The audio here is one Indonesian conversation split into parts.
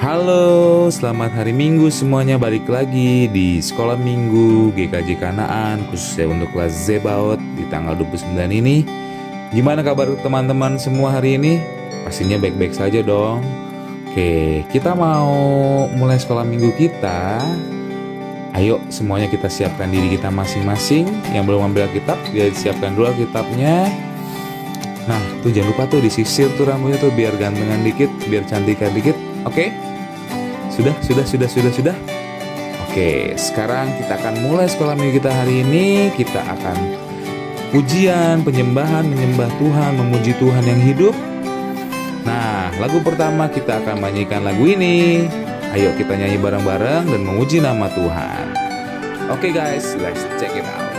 Halo, selamat hari Minggu semuanya, balik lagi di Sekolah Minggu GKJ Kanaan, khususnya untuk kelas Zebaot di tanggal 29 ini. Gimana kabar teman-teman semua hari ini? Pastinya baik-baik saja dong. Oke, kita mau mulai sekolah minggu kita. Ayo semuanya kita siapkan diri kita masing-masing. Yang belum ambil kitab, dia siapkan dulu kitabnya. Nah, tuh jangan lupa tuh disisir tuh rambutnya tuh biar gantengan dikit, biar cantikan dikit. Oke? Sudah. Oke, sekarang kita akan mulai sekolah minggu kita hari ini. Kita akan pujian, penyembahan, menyembah Tuhan, memuji Tuhan yang hidup. Nah, lagu pertama kita akan menyanyikan lagu ini. Ayo kita nyanyi bareng-bareng dan memuji nama Tuhan. Oke guys, let's check it out.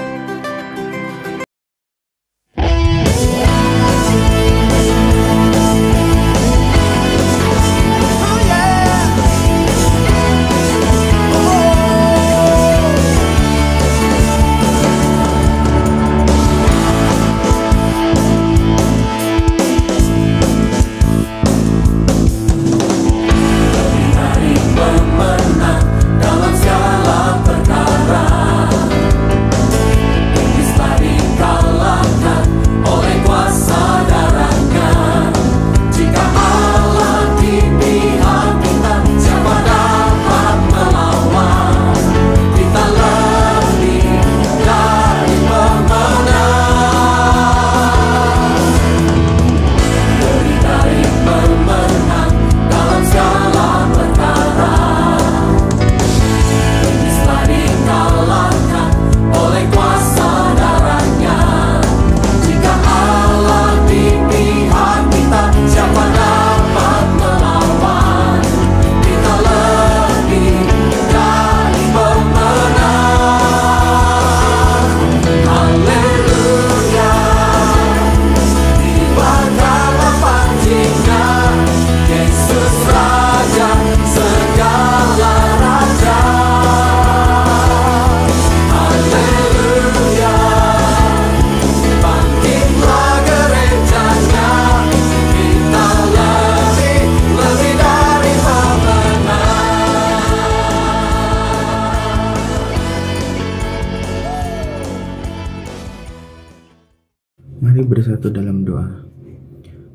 Mari bersatu dalam doa.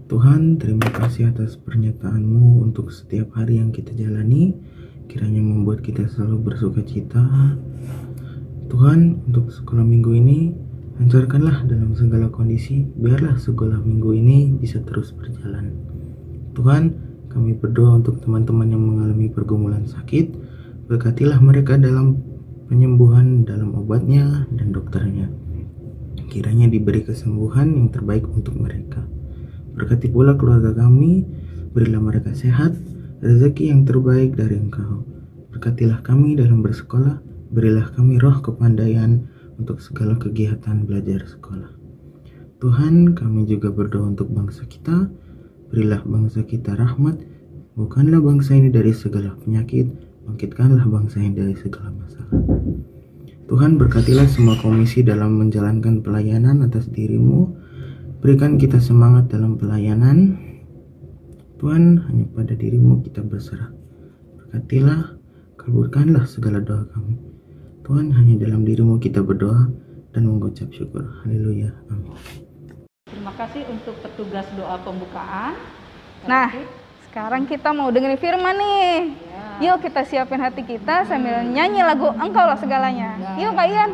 Tuhan, terima kasih atas pernyataan-Mu untuk setiap hari yang kita jalani. Kiranya membuat kita selalu bersuka cita. Tuhan, untuk sekolah minggu ini, lancarkanlah dalam segala kondisi. Biarlah sekolah minggu ini bisa terus berjalan. Tuhan, kami berdoa untuk teman-teman yang mengalami pergumulan sakit. Berkatilah mereka dalam penyembuhan, dalam obatnya dan dokternya. Kiranya diberi kesembuhan yang terbaik untuk mereka. Berkati pula keluarga kami, berilah mereka sehat, rezeki yang terbaik dari Engkau. Berkatilah kami dalam bersekolah, berilah kami roh kepandaian untuk segala kegiatan belajar sekolah. Tuhan, kami juga berdoa untuk bangsa kita, berilah bangsa kita rahmat, bukanlah bangsa ini dari segala penyakit, bangkitkanlah bangsa ini dari segala masalah. Tuhan, berkatilah semua komisi dalam menjalankan pelayanan atas diri-Mu. Berikan kita semangat dalam pelayanan. Tuhan, hanya pada diri-Mu kita berserah. Berkatilah, kabulkanlah segala doa kami. Tuhan, hanya dalam diri-Mu kita berdoa dan mengucap syukur. Haleluya. Amin. Terima kasih untuk petugas doa pembukaan. Nah, sekarang kita mau dengerin firman nih. Ya. Yuk kita siapin hati kita sambil nyanyi lagu Engkaulah Segalanya. Ya. Yuk Kak Ian.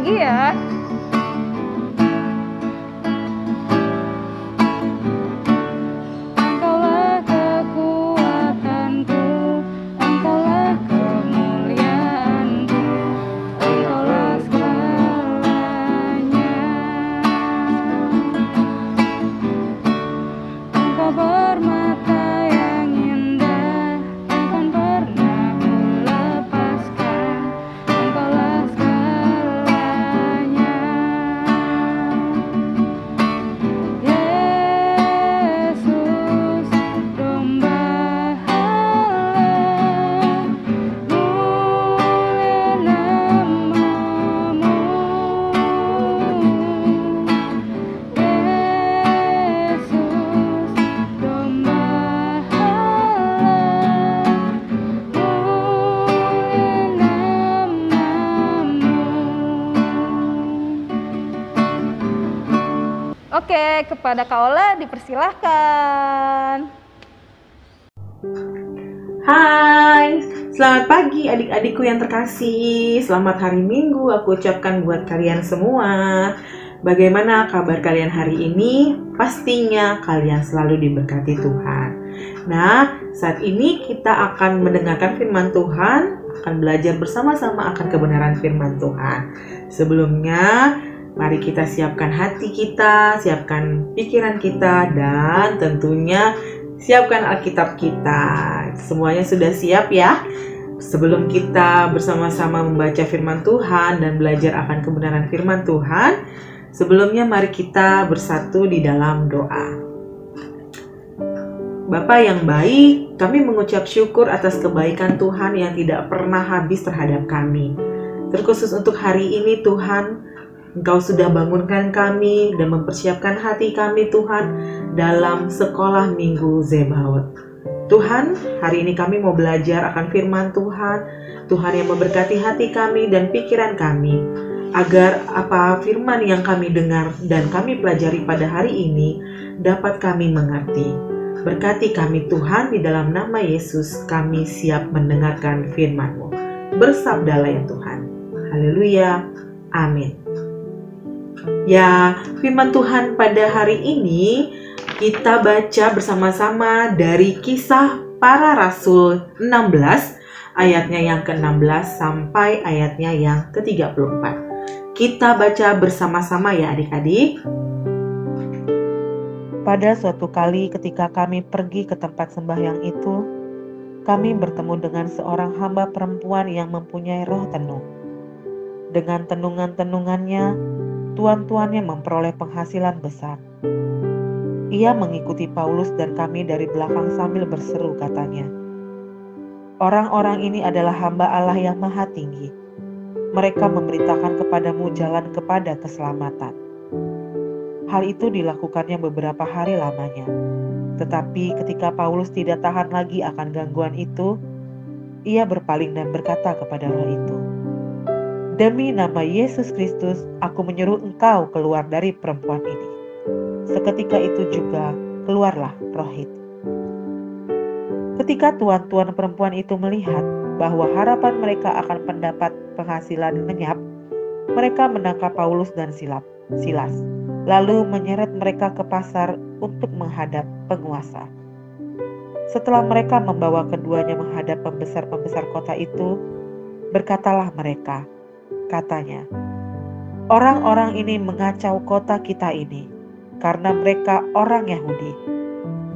lagi ya. Engkaulah kekuatanku, Engkaulah kemuliaanku, Engkaulah segalanya. Engkau bermata yang indah, takkan pernah kulepaskan, Engkaulah segalanya. Yesus, domba Allah, mulia namamu. Yesus, domba Allah, mulia namamu. Oke, kepada Kak Ola dipersilahkan. Hai, selamat pagi adik-adikku yang terkasih. Selamat hari Minggu aku ucapkan buat kalian semua. Bagaimana kabar kalian hari ini? Pastinya kalian selalu diberkati Tuhan. Nah, saat ini kita akan mendengarkan firman Tuhan, akan belajar bersama-sama akan kebenaran firman Tuhan. Sebelumnya, mari kita siapkan hati kita, siapkan pikiran kita, dan tentunya siapkan Alkitab kita. Semuanya sudah siap ya? Sebelum kita bersama-sama membaca firman Tuhan dan belajar akan kebenaran firman Tuhan, sebelumnya mari kita bersatu di dalam doa. Bapa yang baik, kami mengucap syukur atas kebaikan Tuhan yang tidak pernah habis terhadap kami. Terkhusus untuk hari ini Tuhan, Engkau sudah bangunkan kami dan mempersiapkan hati kami Tuhan dalam sekolah minggu Zebaot. Tuhan, hari ini kami mau belajar akan firman Tuhan, Tuhan yang memberkati hati kami dan pikiran kami, agar apa firman yang kami dengar dan kami pelajari pada hari ini dapat kami mengerti. Berkati kami Tuhan, di dalam nama Yesus kami siap mendengarkan firman-Mu. Bersabdalah ya Tuhan. Haleluya. Amin. Ya, firman Tuhan pada hari ini kita baca bersama-sama dari Kisah Para Rasul 16 ayatnya yang ke-16 sampai ayatnya yang ke-34. Kita baca bersama-sama ya adik-adik. Pada suatu kali ketika kami pergi ke tempat sembahyang itu, kami bertemu dengan seorang hamba perempuan yang mempunyai roh tenung. Dengan tenungan-tenungannya, tuan-tuannya memperoleh penghasilan besar. Ia mengikuti Paulus dan kami dari belakang sambil berseru, katanya, "Orang-orang ini adalah hamba Allah yang maha tinggi. Mereka memberitakan kepadamu jalan kepada keselamatan." Hal itu dilakukannya beberapa hari lamanya. Tetapi ketika Paulus tidak tahan lagi akan gangguan itu, ia berpaling dan berkata kepada roh itu, "Demi nama Yesus Kristus, aku menyeru engkau keluar dari perempuan ini." Seketika itu juga keluarlah roh itu. Ketika tuan-tuan perempuan itu melihat bahwa harapan mereka akan mendapat penghasilan lenyap, mereka menangkap Paulus dan Silas, lalu menyeret mereka ke pasar untuk menghadap penguasa. Setelah mereka membawa keduanya menghadap pembesar-pembesar kota itu, berkatalah mereka, katanya, "Orang-orang ini mengacau kota kita ini karena mereka orang Yahudi,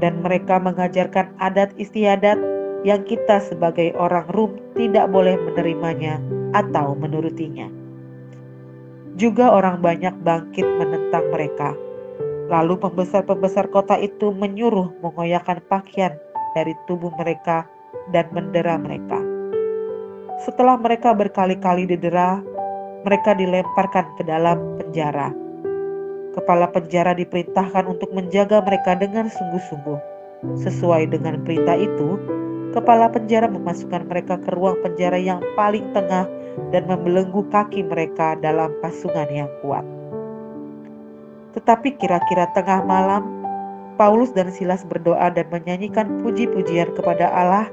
dan mereka mengajarkan adat istiadat yang kita sebagai orang Rum tidak boleh menerimanya atau menurutinya." Juga orang banyak bangkit menentang mereka. Lalu pembesar-pembesar kota itu menyuruh mengoyakkan pakaian dari tubuh mereka dan mendera mereka. Setelah mereka berkali-kali didera, mereka dilemparkan ke dalam penjara. Kepala penjara diperintahkan untuk menjaga mereka dengan sungguh-sungguh. Sesuai dengan perintah itu, kepala penjara memasukkan mereka ke ruang penjara yang paling tengah dan membelenggu kaki mereka dalam pasungan yang kuat. Tetapi kira-kira tengah malam, Paulus dan Silas berdoa dan menyanyikan puji-pujian kepada Allah,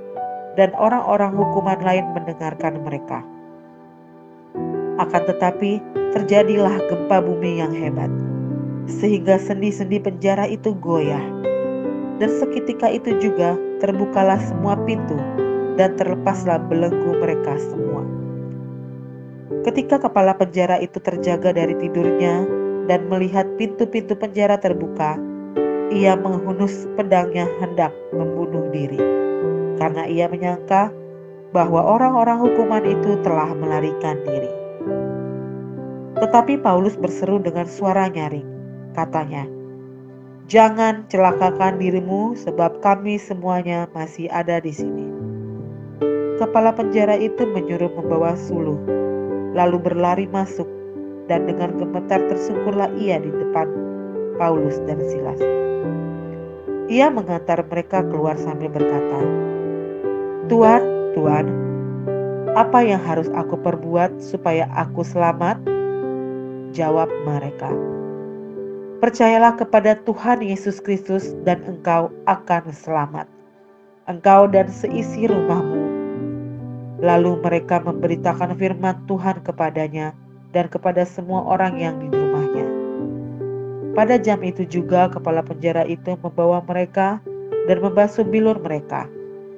dan orang-orang hukuman lain mendengarkan mereka. Akan tetapi terjadilah gempa bumi yang hebat, sehingga sendi-sendi penjara itu goyah. Dan seketika itu juga terbukalah semua pintu dan terlepaslah belenggu mereka semua. Ketika kepala penjara itu terjaga dari tidurnya dan melihat pintu-pintu penjara terbuka, ia menghunus pedangnya hendak membunuh diri, karena ia menyangka bahwa orang-orang hukuman itu telah melarikan diri. Tetapi Paulus berseru dengan suara nyaring, katanya, "Jangan celakakan dirimu, sebab kami semuanya masih ada di sini." Kepala penjara itu menyuruh membawa suluh, lalu berlari masuk, dan dengan gemetar tersungkurlah ia di depan Paulus dan Silas. Ia mengantar mereka keluar sambil berkata, "Tuan, apa yang harus aku perbuat supaya aku selamat?" Jawab mereka, "Percayalah kepada Tuhan Yesus Kristus dan engkau akan selamat, engkau dan seisi rumahmu." Lalu mereka memberitakan firman Tuhan kepadanya dan kepada semua orang yang di rumahnya. Pada jam itu juga kepala penjara itu membawa mereka dan membasuh bilur mereka.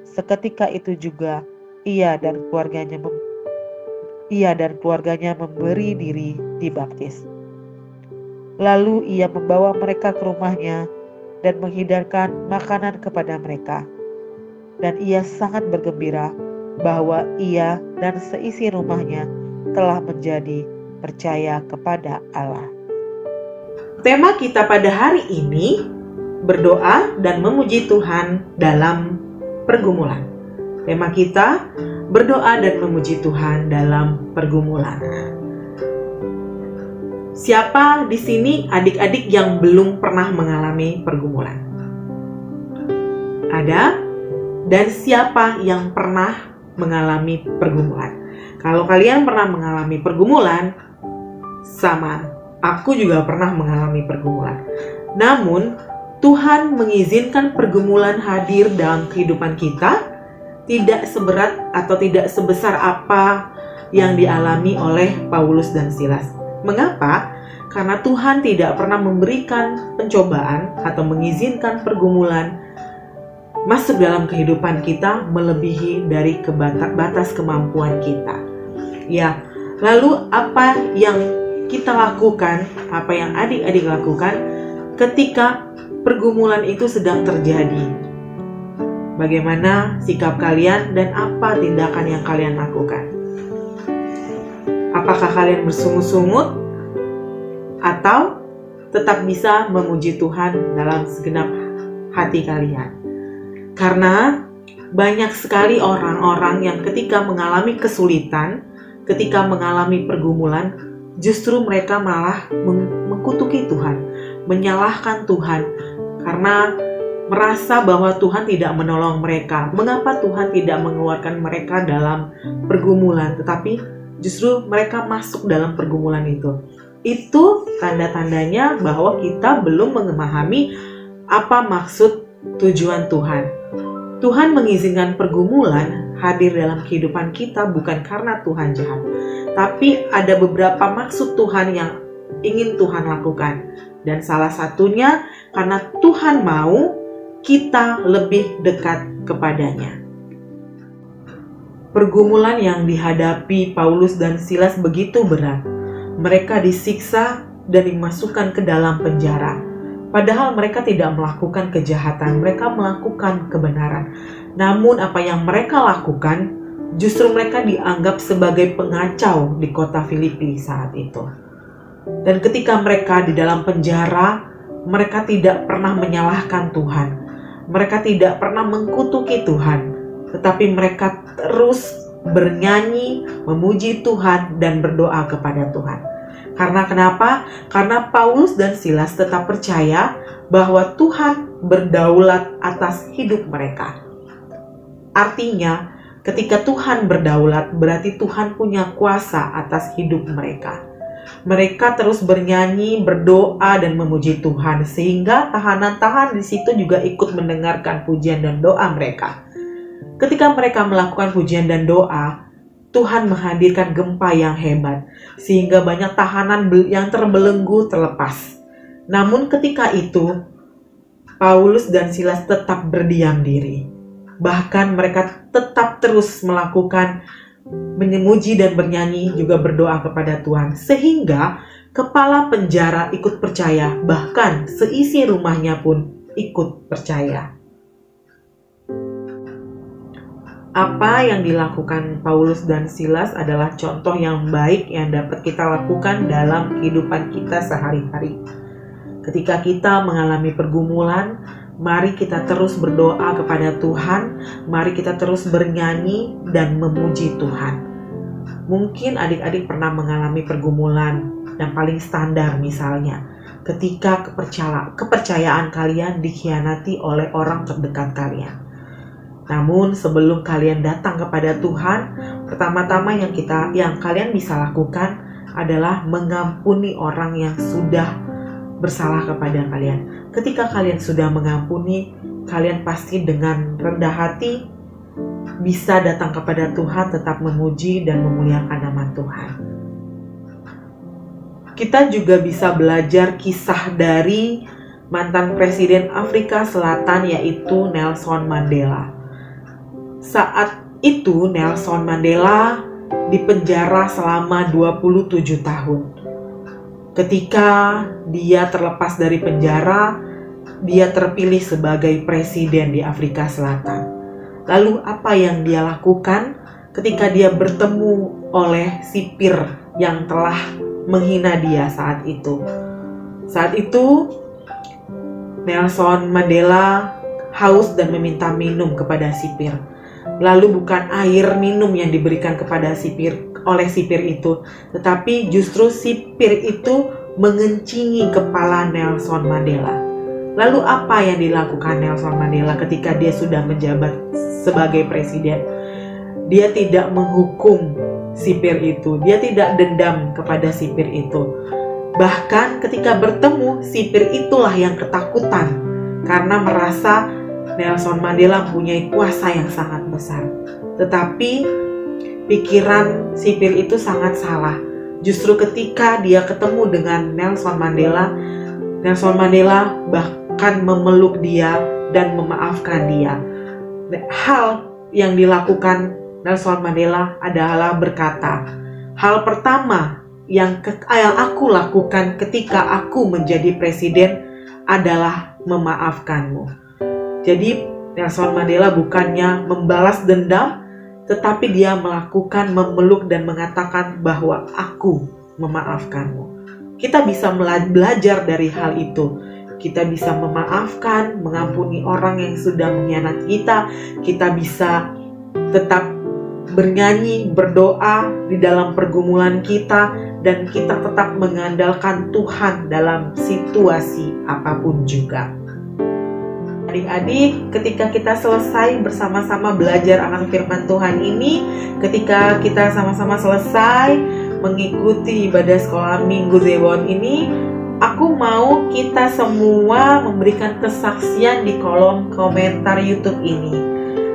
Seketika itu juga ia dan keluarganya memberi diri dibaptis. Lalu ia membawa mereka ke rumahnya dan menghidangkan makanan kepada mereka. Dan ia sangat bergembira bahwa ia dan seisi rumahnya telah menjadi percaya kepada Allah. Tema kita pada hari ini, berdoa dan memuji Tuhan dalam pergumulan. Tema kita, berdoa dan memuji Tuhan dalam pergumulan. Siapa di sini adik-adik yang belum pernah mengalami pergumulan? Ada? Dan siapa yang pernah mengalami pergumulan? Kalau kalian pernah mengalami pergumulan, sama, aku juga pernah mengalami pergumulan. Namun, Tuhan mengizinkan pergumulan hadir dalam kehidupan kita tidak seberat atau tidak sebesar apa yang dialami oleh Paulus dan Silas. Mengapa? Karena Tuhan tidak pernah memberikan pencobaan atau mengizinkan pergumulan masuk dalam kehidupan kita melebihi dari batas kemampuan kita. Ya, lalu apa yang kita lakukan, apa yang adik-adik lakukan ketika pergumulan itu sedang terjadi? Bagaimana sikap kalian dan apa tindakan yang kalian lakukan? Apakah kalian bersungut-sungut atau tetap bisa memuji Tuhan dalam segenap hati kalian? Karena banyak sekali orang-orang yang ketika mengalami kesulitan, ketika mengalami pergumulan, justru mereka malah mengkutuki Tuhan, menyalahkan Tuhan karena merasa bahwa Tuhan tidak menolong mereka. Mengapa Tuhan tidak mengeluarkan mereka dalam pergumulan, tetapi justru mereka masuk dalam pergumulan itu? Itu tanda-tandanya bahwa kita belum memahami apa maksud tujuan Tuhan. Tuhan mengizinkan pergumulan hadir dalam kehidupan kita bukan karena Tuhan jahat, tapi ada beberapa maksud Tuhan yang ingin Tuhan lakukan. Dan salah satunya karena Tuhan mau kita lebih dekat kepadanya. Pergumulan yang dihadapi Paulus dan Silas begitu berat. Mereka disiksa dan dimasukkan ke dalam penjara. Padahal mereka tidak melakukan kejahatan, mereka melakukan kebenaran. Namun apa yang mereka lakukan, justru mereka dianggap sebagai pengacau di kota Filipi saat itu. Dan ketika mereka di dalam penjara, mereka tidak pernah menyalahkan Tuhan. Mereka tidak pernah mengkutuki Tuhan, tetapi mereka terus bernyanyi, memuji Tuhan, dan berdoa kepada Tuhan. Karena kenapa? Karena Paulus dan Silas tetap percaya bahwa Tuhan berdaulat atas hidup mereka. Artinya, ketika Tuhan berdaulat, berarti Tuhan punya kuasa atas hidup mereka. Mereka terus bernyanyi, berdoa, dan memuji Tuhan, sehingga tahanan-tahanan di situ juga ikut mendengarkan pujian dan doa mereka. Ketika mereka melakukan pujian dan doa, Tuhan menghadirkan gempa yang hebat, sehingga banyak tahanan yang terbelenggu terlepas. Namun ketika itu, Paulus dan Silas tetap berdiam diri. Bahkan mereka tetap terus melakukan memuji dan bernyanyi, juga berdoa kepada Tuhan. Sehingga kepala penjara ikut percaya, bahkan seisi rumahnya pun ikut percaya. Apa yang dilakukan Paulus dan Silas adalah contoh yang baik yang dapat kita lakukan dalam kehidupan kita sehari-hari. Ketika kita mengalami pergumulan, mari kita terus berdoa kepada Tuhan, mari kita terus bernyanyi dan memuji Tuhan. Mungkin adik-adik pernah mengalami pergumulan yang paling standar, misalnya ketika kepercayaan kalian dikhianati oleh orang terdekat kalian. Namun sebelum kalian datang kepada Tuhan, pertama-tama yang kalian bisa lakukan adalah mengampuni orang yang sudah bersalah kepada kalian. Ketika kalian sudah mengampuni, kalian pasti dengan rendah hati bisa datang kepada Tuhan, tetap memuji dan memuliakan nama Tuhan. Kita juga bisa belajar kisah dari mantan Presiden Afrika Selatan, yaitu Nelson Mandela. Saat itu Nelson Mandela dipenjara selama 27 tahun. Ketika dia terlepas dari penjara, dia terpilih sebagai presiden di Afrika Selatan. Lalu apa yang dia lakukan ketika dia bertemu oleh sipir yang telah menghina dia saat itu? Saat itu Nelson Mandela haus dan meminta minum kepada sipir. Lalu bukan air minum yang diberikan kepada oleh sipir itu, tetapi justru sipir itu mengencingi kepala Nelson Mandela. Lalu apa yang dilakukan Nelson Mandela ketika dia sudah menjabat sebagai presiden? Dia tidak menghukum sipir itu, dia tidak dendam kepada sipir itu. Bahkan ketika bertemu, sipir itulah yang ketakutan karena merasa Nelson Mandela mempunyai kuasa yang sangat besar. Tetapi pikiran sipir itu sangat salah. Justru ketika dia ketemu dengan Nelson Mandela bahkan memeluk dia dan memaafkan dia. Hal yang dilakukan Nelson Mandela adalah berkata, hal pertama yang aku lakukan ketika aku menjadi presiden adalah memaafkanmu. Jadi Nelson Mandela bukannya membalas dendam, tetapi dia melakukan memeluk dan mengatakan bahwa aku memaafkanmu. Kita bisa belajar dari hal itu. Kita bisa memaafkan, mengampuni orang yang sudah mengkhianati kita. Kita bisa tetap bernyanyi, berdoa di dalam pergumulan kita, dan kita tetap mengandalkan Tuhan dalam situasi apapun juga. Adik-adik, ketika kita selesai bersama-sama belajar akan firman Tuhan ini, ketika kita sama-sama selesai mengikuti ibadah sekolah minggu Zebaoth ini, aku mau kita semua memberikan kesaksian di kolom komentar YouTube ini.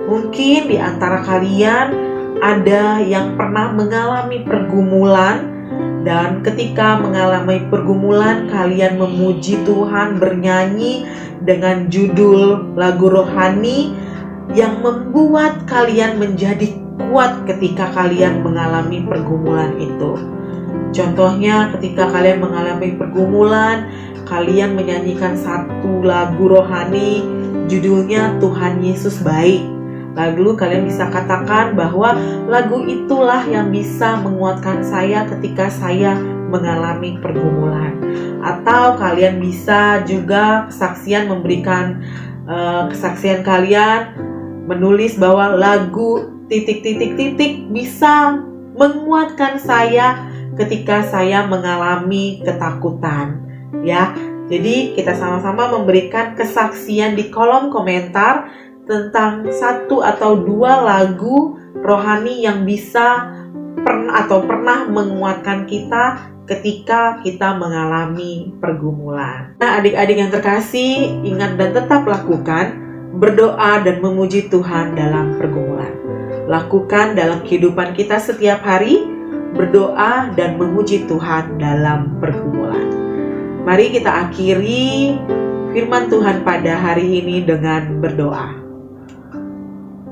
Mungkin di antara kalian ada yang pernah mengalami pergumulan, dan ketika mengalami pergumulan kalian memuji Tuhan, bernyanyi dengan judul lagu rohani yang membuat kalian menjadi kuat ketika kalian mengalami pergumulan itu. Contohnya ketika kalian mengalami pergumulan, kalian menyanyikan satu lagu rohani judulnya Tuhan Yesus Baik. Lalu kalian bisa katakan bahwa lagu itulah yang bisa menguatkan saya ketika saya mengalami pergumulan. Atau kalian bisa juga kesaksian memberikan kesaksian kalian, menulis bahwa lagu ... bisa menguatkan saya ketika saya mengalami ketakutan. Ya, jadi kita sama-sama memberikan kesaksian di kolom komentar tentang satu atau dua lagu rohani yang bisa pernah menguatkan kita ketika kita mengalami pergumulan. Nah, adik-adik yang terkasih, ingat dan tetap lakukan berdoa dan memuji Tuhan dalam pergumulan. lakukan dalam kehidupan kita setiap hari, berdoa dan memuji Tuhan dalam pergumulan. Mari kita akhiri firman Tuhan pada hari ini dengan berdoa.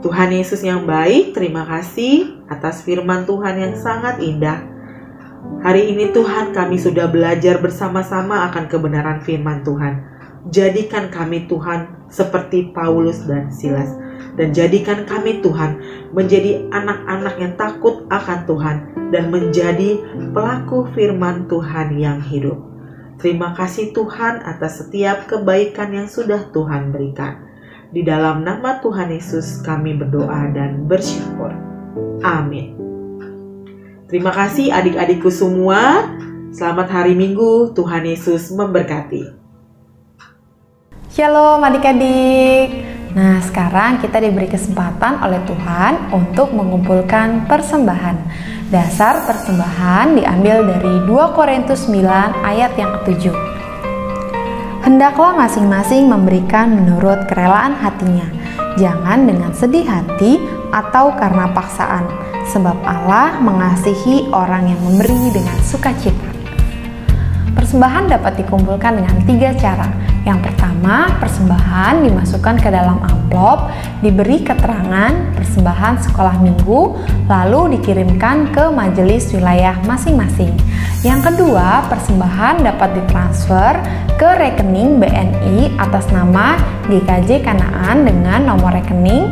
Tuhan Yesus yang baik, terima kasih atas firman Tuhan yang sangat indah. Hari ini Tuhan, kami sudah belajar bersama-sama akan kebenaran firman Tuhan. Jadikan kami Tuhan seperti Paulus dan Silas. Dan jadikan kami Tuhan menjadi anak-anak yang takut akan Tuhan dan menjadi pelaku firman Tuhan yang hidup. Terima kasih Tuhan atas setiap kebaikan yang sudah Tuhan berikan. Di dalam nama Tuhan Yesus kami berdoa dan bersyukur. Amin. Terima kasih adik-adikku semua. Selamat hari Minggu. Tuhan Yesus memberkati. Shalom adik-adik. Nah, sekarang kita diberi kesempatan oleh Tuhan untuk mengumpulkan persembahan. Dasar persembahan diambil dari 2 Korintus 9 ayat yang ke-7. Hendaklah masing-masing memberikan menurut kerelaan hatinya, jangan dengan sedih hati atau karena paksaan, sebab Allah mengasihi orang yang memberi dengan sukacita. Persembahan dapat dikumpulkan dengan 3 cara. Yang pertama, persembahan dimasukkan ke dalam amplop, diberi keterangan persembahan sekolah minggu, lalu dikirimkan ke majelis wilayah masing-masing. Yang kedua, persembahan dapat ditransfer ke rekening BNI atas nama GKJ Kanaan dengan nomor rekening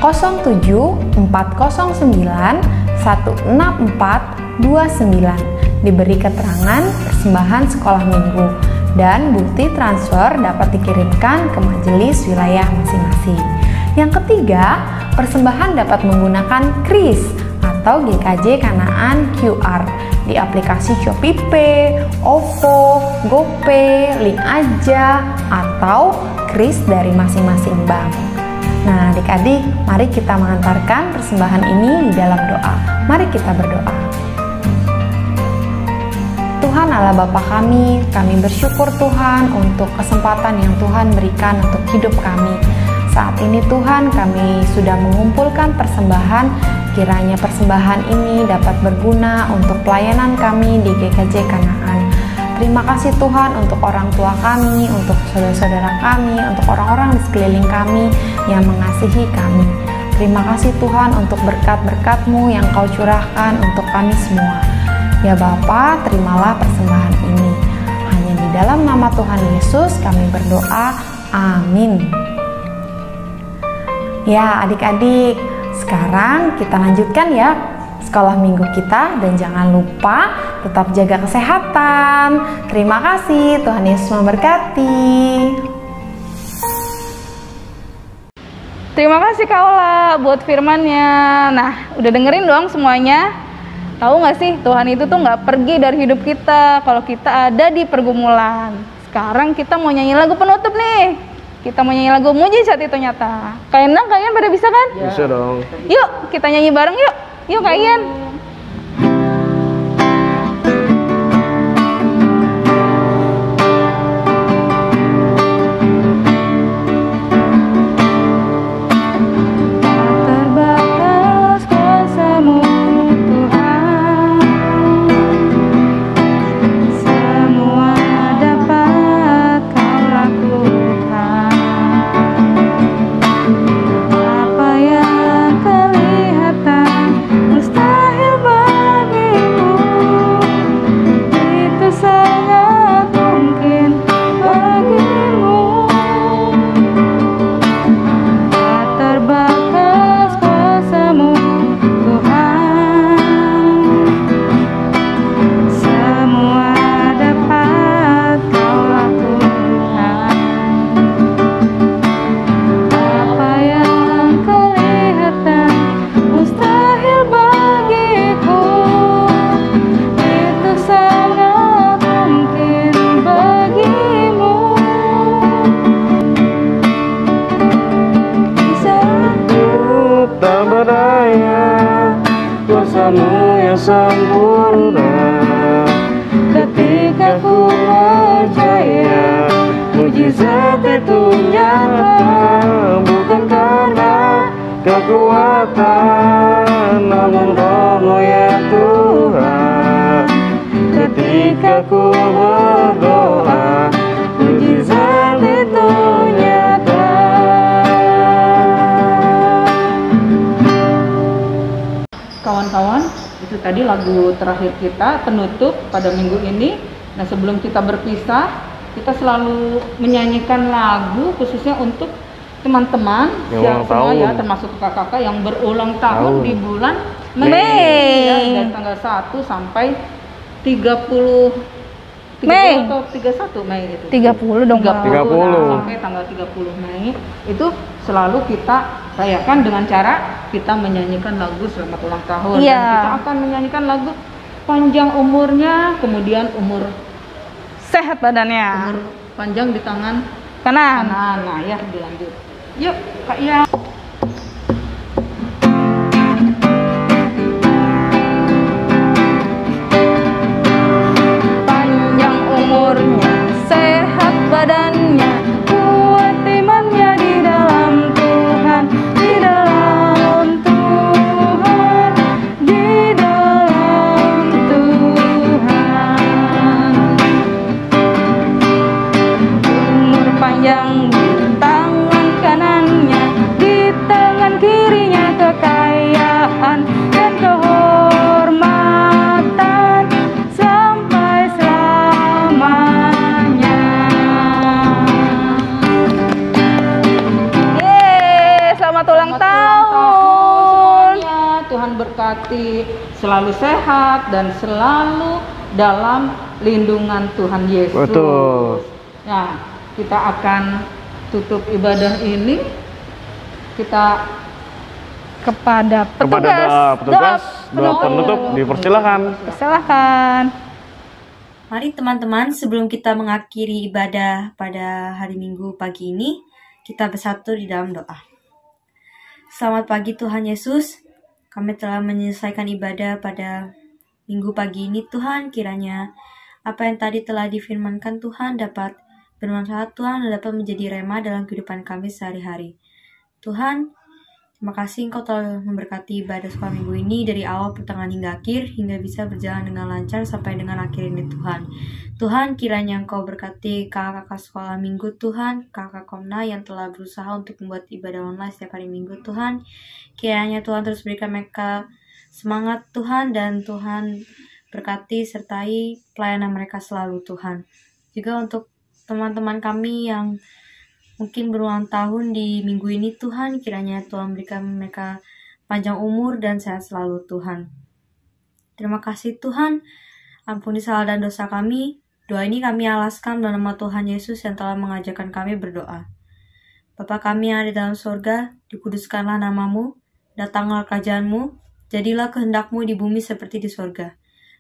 07409164429. Diberi keterangan persembahan sekolah minggu dan bukti transfer dapat dikirimkan ke majelis wilayah masing-masing. Yang ketiga, persembahan dapat menggunakan kris atau GKJ Kanaan QR di aplikasi ShopeePay, OVO, GoPay, Link Aja, atau kris dari masing-masing bank. Nah, adik-adik, mari kita mengantarkan persembahan ini di dalam doa. Mari kita berdoa. Tuhan Allah Bapa kami bersyukur Tuhan untuk kesempatan yang Tuhan berikan untuk hidup kami. Saat ini Tuhan, kami sudah mengumpulkan persembahan. Kiranya persembahan ini dapat berguna untuk pelayanan kami di GKJ Kanaan. Terima kasih Tuhan untuk orang tua kami, untuk saudara-saudara kami, untuk orang-orang di sekeliling kami yang mengasihi kami. Terima kasih Tuhan untuk berkat-berkat-Mu yang Kau curahkan untuk kami semua. Ya Bapa, terimalah persembahan ini. Hanya di dalam nama Tuhan Yesus kami berdoa. Amin. Ya adik-adik, sekarang kita lanjutkan ya sekolah minggu kita, dan jangan lupa tetap jaga kesehatan. Terima kasih, Tuhan Yesus memberkati. Terima kasih Kak Ola buat firmannya. Nah, udah dengerin dong semuanya? Tahu nggak sih, Tuhan itu tuh nggak pergi dari hidup kita kalau kita ada di pergumulan. Sekarang kita mau nyanyi lagu penutup nih. Kita mau nyanyi lagu Mujizat Itu Nyata. Kalian pada bisa kan? Bisa dong. Yuk, kita nyanyi bareng yuk. Yuk kalian. kuasamu yang sempurna. Ketika ku percaya mujizat itu nyata, bukan karena kekuatan, namun Roh-Mu ya Tuhan. Ketika ku berdoa, mujizat itu nyata. Kawan-kawan, itu tadi lagu terakhir kita, penutup pada minggu ini. Nah, sebelum kita berpisah, kita selalu menyanyikan lagu khususnya untuk teman-teman yang semua ya, termasuk kakak-kakak yang berulang tahun di bulan Mei. Ya, dari tanggal 1 sampai 30 Mei atau 31 Mei itu. 30 dong, 30. 30. Nah, sampai tanggal 30 Mei itu selalu kita rayakan dengan cara kita menyanyikan lagu selamat ulang tahun. Iya. Dan kita akan menyanyikan lagu panjang umurnya, kemudian umur Sehat badannya. umur panjang di tangan Kanan. kanan. Nah, ya dilanjut. Yuk, Kak Iya. Panjang umurnya, sehat badannya, kuat imannya di dalam Tuhan, di dalam Tuhan, di dalam Tuhan. Umur panjang di tangan kanannya, di tangan kirinya kekayaan dan kehormatan sampai selamanya. Yeay, selamat ulang tahun. Semuanya. Tuhan berkati, selalu sehat dan selalu dalam lindungan Tuhan Yesus. Betul. Nah, kita akan tutup ibadah ini. Kita Kepada Kepada petugas, doa penutup dipersilakan. Silahkan. Mari teman-teman, sebelum kita mengakhiri ibadah pada hari Minggu pagi ini, kita bersatu di dalam doa. Selamat pagi Tuhan Yesus, kami telah menyelesaikan ibadah pada Minggu pagi ini. Tuhan, kiranya apa yang tadi telah difirmankan Tuhan dapat bermanfaat Tuhan dan dapat menjadi rema dalam kehidupan kami sehari-hari. Tuhan, terima kasih Engkau telah memberkati ibadah sekolah minggu ini dari awal, pertengahan hingga akhir, hingga bisa berjalan dengan lancar sampai dengan akhir ini Tuhan. Tuhan, kiranya Engkau berkati kakak-kakak sekolah minggu Tuhan, kakak Komna yang telah berusaha untuk membuat ibadah online setiap hari minggu Tuhan. Kiranya Tuhan terus berikan mereka semangat Tuhan, dan Tuhan berkati sertai pelayanan mereka selalu Tuhan. Juga untuk teman-teman kami yang mungkin berulang tahun di minggu ini Tuhan, kiranya Tuhan berikan mereka panjang umur dan sehat selalu Tuhan. Terima kasih Tuhan, ampuni salah dan dosa kami. Doa ini kami alaskan dalam nama Tuhan Yesus yang telah mengajarkan kami berdoa. Bapa kami yang ada di dalam surga, dikuduskanlah namamu, datanglah kerajaan-Mu, jadilah kehendak-Mu di bumi seperti di surga.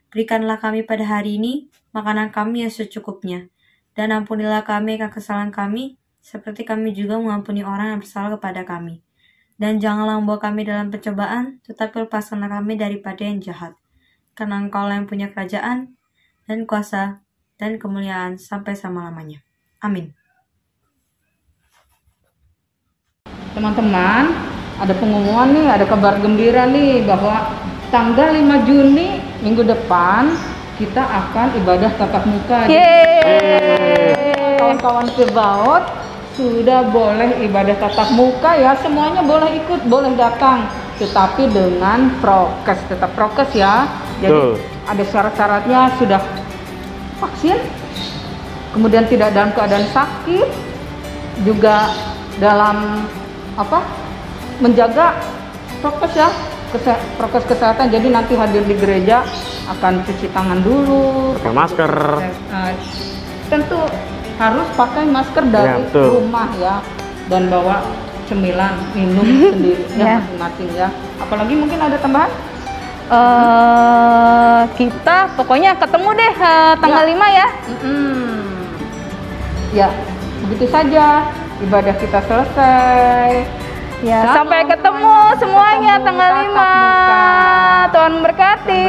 Berikanlah kami pada hari ini makanan kami yang secukupnya, dan ampunilah kami akan kesalahan kami, seperti kami juga mengampuni orang yang bersalah kepada kami. Dan janganlah membawa kami dalam pencobaan, tetapi lepaskanlah kami daripada yang jahat. Karena Engkau-lah yang punya kerajaan, dan kuasa, dan kemuliaan sampai selama-lamanya. Amin. teman-teman, ada pengumuman nih, ada kabar gembira nih bahwa tanggal 5 Juni minggu depan kita akan ibadah tatap muka. Kawan-kawan Zebaot sudah boleh ibadah tatap muka ya, semuanya boleh ikut, boleh datang, tetapi dengan prokes, tetap prokes ya. Jadi ada syarat-syaratnya, sudah vaksin, kemudian tidak dalam keadaan sakit, juga dalam menjaga prokes ya, prokes kesehatan. Jadi nanti hadir di gereja akan cuci tangan dulu, pakai masker. Tentu harus pakai masker dari rumah ya, dan bawa cemilan minum sendiri ya, masing-masing ya. Apalagi mungkin ada tambahan? Kita pokoknya ketemu deh tanggal 5 ya. Ya, begitu saja ibadah kita selesai. Ya, sampai ketemu semuanya tanggal 5. Tuhan memberkati.